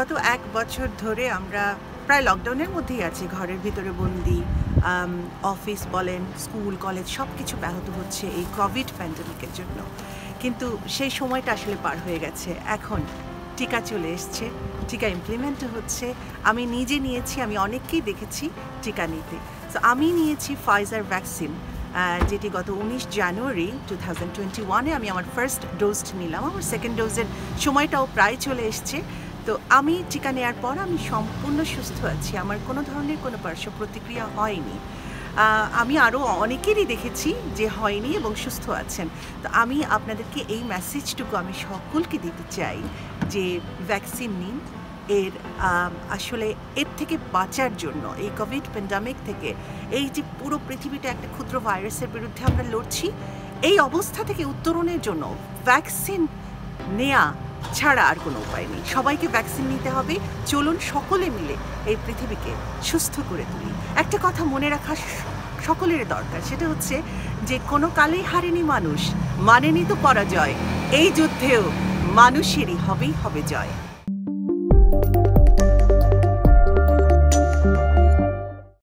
গত 1 বছর ধরে আমরা প্রায় লকডাউনের মধ্যেই আছি, ঘরের ভিতরে বন্দি। অফিস বলেন, স্কুল, কলেজ সব কিছু ব্যাহত হচ্ছে এই কোভিড প্যান্ডেমিকের জন্য। কিন্তু সেই সময়টা আসলে পার হয়ে গেছে। এখন টিকা চলে এসছে, টিকা ইমপ্লিমেন্ট হচ্ছে। আমি নিজে নিয়েছি, আমি অনেককেই দেখেছি টিকা নিতে। তো আমি নিয়েছি ফাইজার ভ্যাকসিন, যেটি গত 19 জানুয়ারি 2021-এ আমি আমার ফার্স্ট ডোজ নিলাম। আমার সেকেন্ড ডোজের সময়টাও প্রায় চলে এসছে। তো আমি টিকা নেওয়ার পর আমি সম্পূর্ণ সুস্থ আছি, আমার কোনো ধরনের কোনো পার্শ্ব প্রতিক্রিয়া হয়নি। আমি আরও অনেকেরই দেখেছি যে হয়নি এবং সুস্থ আছেন। তো আমি আপনাদেরকে এই মেসেজটুকু আমি সকলকে দিতে চাই যে ভ্যাকসিন নিন। আসলে এর থেকে বাঁচার জন্য, এই কোভিড প্যান্ডেমিক থেকে, এই যে পুরো পৃথিবীটা একটা ক্ষুদ্র ভাইরাসের বিরুদ্ধে আমরা লড়ছি, এই অবস্থা থেকে উত্তরণের জন্য ভ্যাকসিন নেওয়া ছাড়া আর কোনো উপায় নেই। সবাইকে ভ্যাকসিন নিতে হবে। চলুন সকলে মিলে এই পৃথিবীকে সুস্থ করে তুলি। একটা কথা মনে রাখা সকলের দরকার, সেটা হচ্ছে যে কোনো কালেই হারেনি মানুষ, মানেনি তো পরাজয়। এই যুদ্ধেও মানুষেরই হবে জয়।